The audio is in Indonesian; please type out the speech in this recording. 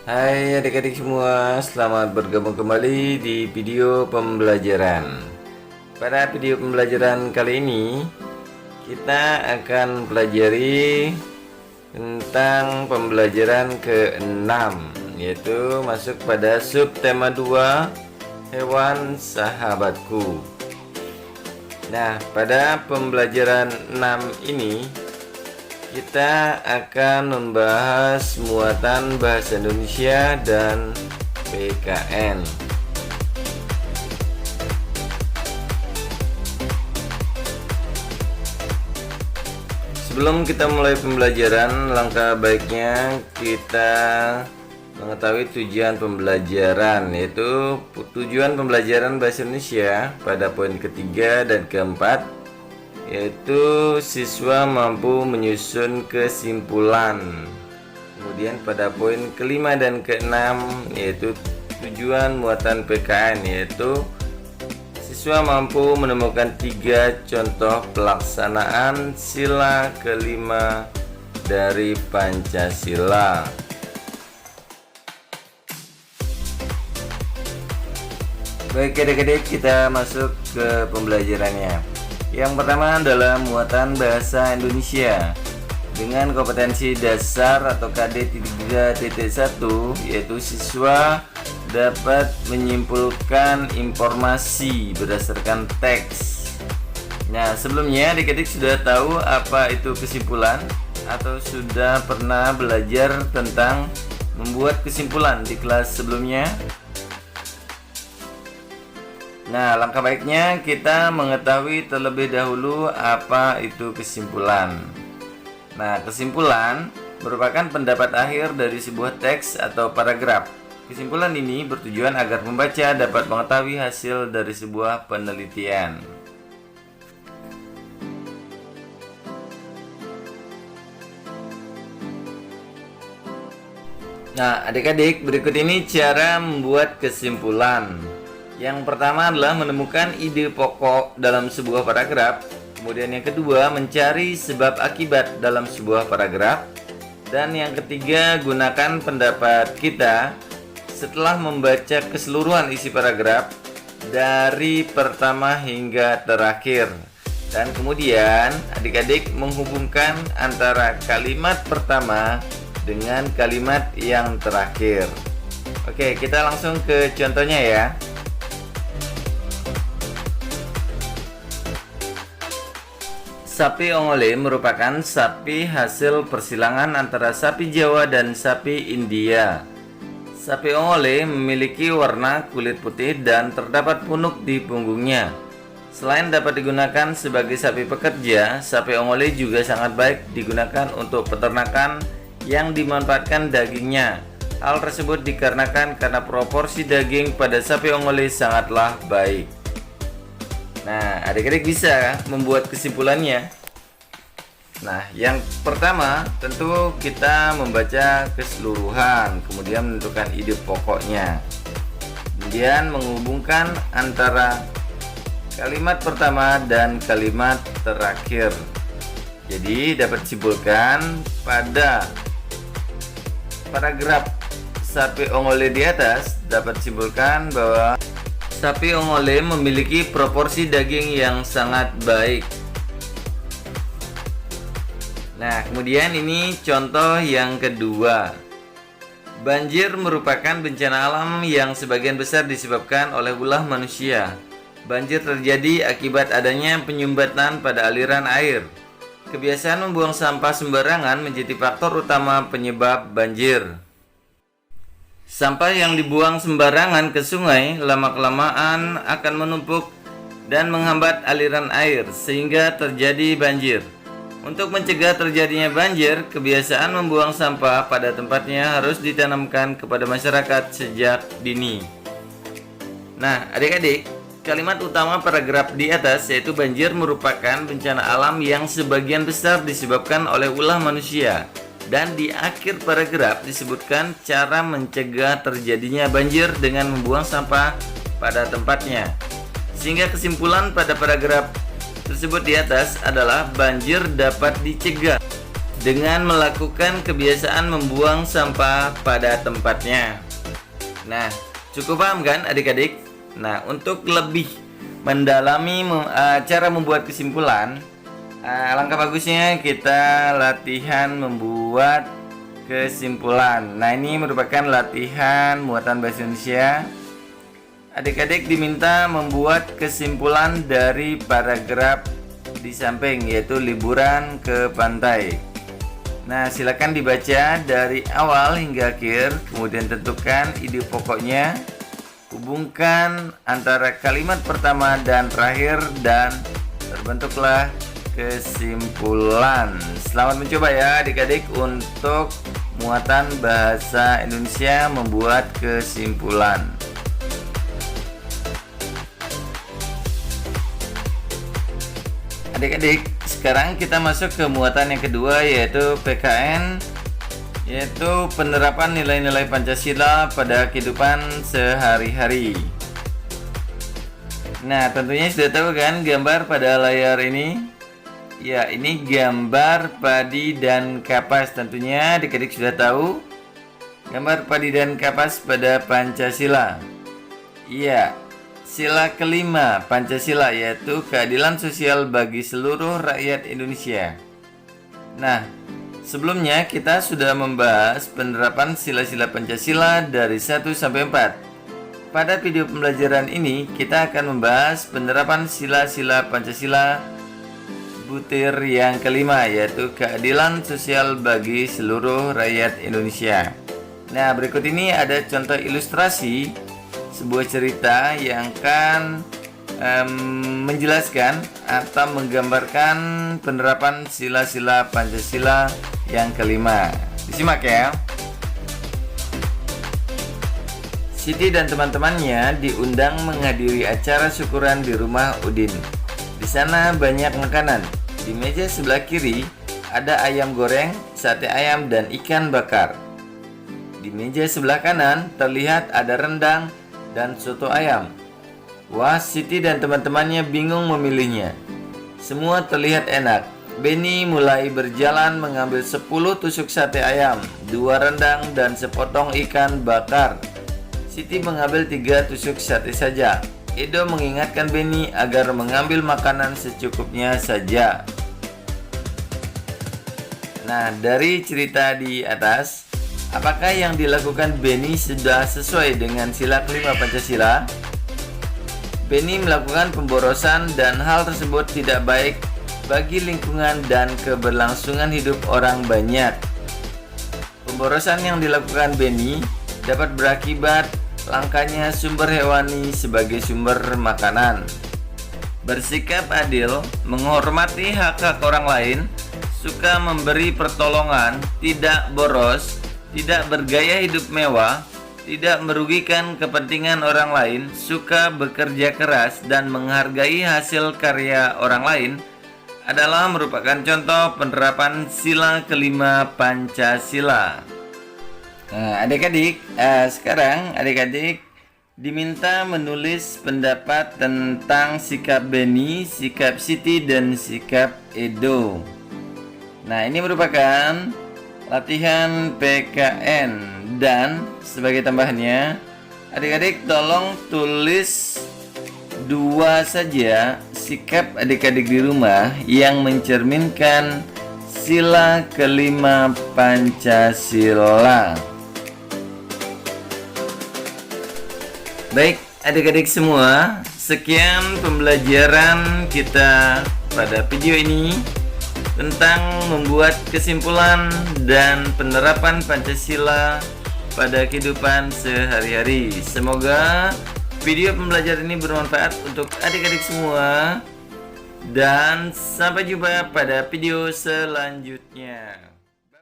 Hai adik-adik semua, selamat bergabung kembali di video pembelajaran. Pada video pembelajaran kali ini, kita akan pelajari tentang pembelajaran ke-6, yaitu masuk pada subtema 2, hewan sahabatku. Nah, pada pembelajaran 6 ini, kita akan membahas muatan bahasa Indonesia dan PKN. Sebelum kita mulai pembelajaran, langkah baiknya kita mengetahui tujuan pembelajaran, yaitu tujuan pembelajaran bahasa Indonesia pada poin ketiga dan keempat, yaitu siswa mampu menyusun kesimpulan. Kemudian pada poin kelima dan keenam, yaitu tujuan muatan PKN, yaitu siswa mampu menemukan 3 contoh pelaksanaan sila kelima dari Pancasila. Baik adik-adik, kita masuk ke pembelajarannya. Yang pertama adalah muatan bahasa Indonesia dengan kompetensi dasar atau KD 3.1, yaitu siswa dapat menyimpulkan informasi berdasarkan teks. Nah, sebelumnya adik-adik sudah tahu apa itu kesimpulan atau sudah pernah belajar tentang membuat kesimpulan di kelas sebelumnya? Nah, langkah baiknya kita mengetahui terlebih dahulu apa itu kesimpulan. Nah, kesimpulan merupakan pendapat akhir dari sebuah teks atau paragraf. Kesimpulan ini bertujuan agar pembaca dapat mengetahui hasil dari sebuah penelitian. Nah, adik-adik, berikut ini cara membuat kesimpulan. Yang pertama adalah menemukan ide pokok dalam sebuah paragraf. Kemudian yang kedua, mencari sebab akibat dalam sebuah paragraf. Dan yang ketiga, gunakan pendapat kita setelah membaca keseluruhan isi paragraf dari pertama hingga terakhir. Dan kemudian adik-adik menghubungkan antara kalimat pertama dengan kalimat yang terakhir. Oke, kita langsung ke contohnya ya. Sapi ongole merupakan sapi hasil persilangan antara sapi Jawa dan sapi India. Sapi ongole memiliki warna kulit putih dan terdapat punuk di punggungnya. Selain dapat digunakan sebagai sapi pekerja, sapi ongole juga sangat baik digunakan untuk peternakan yang dimanfaatkan dagingnya. Hal tersebut dikarenakan karena proporsi daging pada sapi ongole sangatlah baik. Nah, adik-adik bisa membuat kesimpulannya. Nah, yang pertama tentu kita membaca keseluruhan, kemudian menentukan ide pokoknya. Kemudian menghubungkan antara kalimat pertama dan kalimat terakhir. Jadi dapat disimpulkan pada paragraf sapi ongole di atas dapat disimpulkan bahwa sapi ongole memiliki proporsi daging yang sangat baik. Nah, kemudian ini contoh yang kedua. Banjir merupakan bencana alam yang sebagian besar disebabkan oleh ulah manusia. Banjir terjadi akibat adanya penyumbatan pada aliran air. Kebiasaan membuang sampah sembarangan menjadi faktor utama penyebab banjir. Sampah yang dibuang sembarangan ke sungai lama-kelamaan akan menumpuk dan menghambat aliran air sehingga terjadi banjir. Untuk mencegah terjadinya banjir, kebiasaan membuang sampah pada tempatnya harus ditanamkan kepada masyarakat sejak dini. Nah, adik-adik, kalimat utama paragraf di atas yaitu banjir merupakan bencana alam yang sebagian besar disebabkan oleh ulah manusia. Dan di akhir paragraf disebutkan cara mencegah terjadinya banjir dengan membuang sampah pada tempatnya. Sehingga kesimpulan pada paragraf tersebut di atas adalah banjir dapat dicegah dengan melakukan kebiasaan membuang sampah pada tempatnya. Nah, cukup paham kan adik-adik? Nah, untuk lebih mendalami cara membuat kesimpulan, alangkah bagusnya kita latihan membuat kesimpulan. Nah, ini merupakan latihan muatan bahasa Indonesia. Adik-adik diminta membuat kesimpulan dari paragraf di samping, yaitu liburan ke pantai. Nah, silakan dibaca dari awal hingga akhir, kemudian tentukan ide pokoknya, hubungkan antara kalimat pertama dan terakhir, dan terbentuklah kesimpulan. Selamat mencoba ya adik-adik untuk muatan bahasa Indonesia membuat kesimpulan. Adik-adik, sekarang kita masuk ke muatan yang kedua, yaitu PKN, yaitu penerapan nilai-nilai Pancasila pada kehidupan sehari-hari. Nah, tentunya sudah tahu kan gambar pada layar ini? Ya, ini gambar padi dan kapas. Tentunya adik-adik sudah tahu gambar padi dan kapas pada Pancasila. Iya, sila kelima Pancasila, yaitu keadilan sosial bagi seluruh rakyat Indonesia. Nah, sebelumnya kita sudah membahas penerapan sila-sila Pancasila dari 1 sampai 4. Pada video pembelajaran ini kita akan membahas penerapan sila-sila Pancasila butir yang kelima, yaitu keadilan sosial bagi seluruh rakyat Indonesia. Nah, berikut ini ada contoh ilustrasi sebuah cerita yang akan menjelaskan atau menggambarkan penerapan sila-sila Pancasila yang kelima. Disimak ya. Siti dan teman-temannya diundang menghadiri acara syukuran di rumah Udin. Di sana banyak makanan. Di meja sebelah kiri ada ayam goreng, sate ayam, dan ikan bakar. Di meja sebelah kanan terlihat ada rendang dan soto ayam. Wah, Siti dan teman-temannya bingung memilihnya. Semua terlihat enak. Benny mulai berjalan mengambil 10 tusuk sate ayam, 2 rendang, dan sepotong ikan bakar. Siti mengambil 3 tusuk sate saja. Edo mengingatkan Benny agar mengambil makanan secukupnya saja. Nah, dari cerita di atas, apakah yang dilakukan Benny sudah sesuai dengan sila kelima Pancasila? Benny melakukan pemborosan dan hal tersebut tidak baik bagi lingkungan dan keberlangsungan hidup orang banyak. Pemborosan yang dilakukan Benny dapat berakibat langkanya sumber hewani sebagai sumber makanan. Bersikap adil, menghormati hak-hak orang lain, suka memberi pertolongan, tidak boros, tidak bergaya hidup mewah, tidak merugikan kepentingan orang lain, suka bekerja keras, dan menghargai hasil karya orang lain adalah merupakan contoh penerapan sila kelima Pancasila. Nah, adik-adik, sekarang adik-adik diminta menulis pendapat tentang sikap Benny, sikap Siti, dan sikap Edo. Nah, ini merupakan latihan PKN, dan sebagai tambahannya adik-adik tolong tulis 2 saja sikap adik-adik di rumah yang mencerminkan sila kelima Pancasila. Baik adik-adik semua, sekian pembelajaran kita pada video ini tentang membuat kesimpulan dan penerapan Pancasila pada kehidupan sehari-hari. Semoga video pembelajaran ini bermanfaat untuk adik-adik semua, dan sampai jumpa pada video selanjutnya.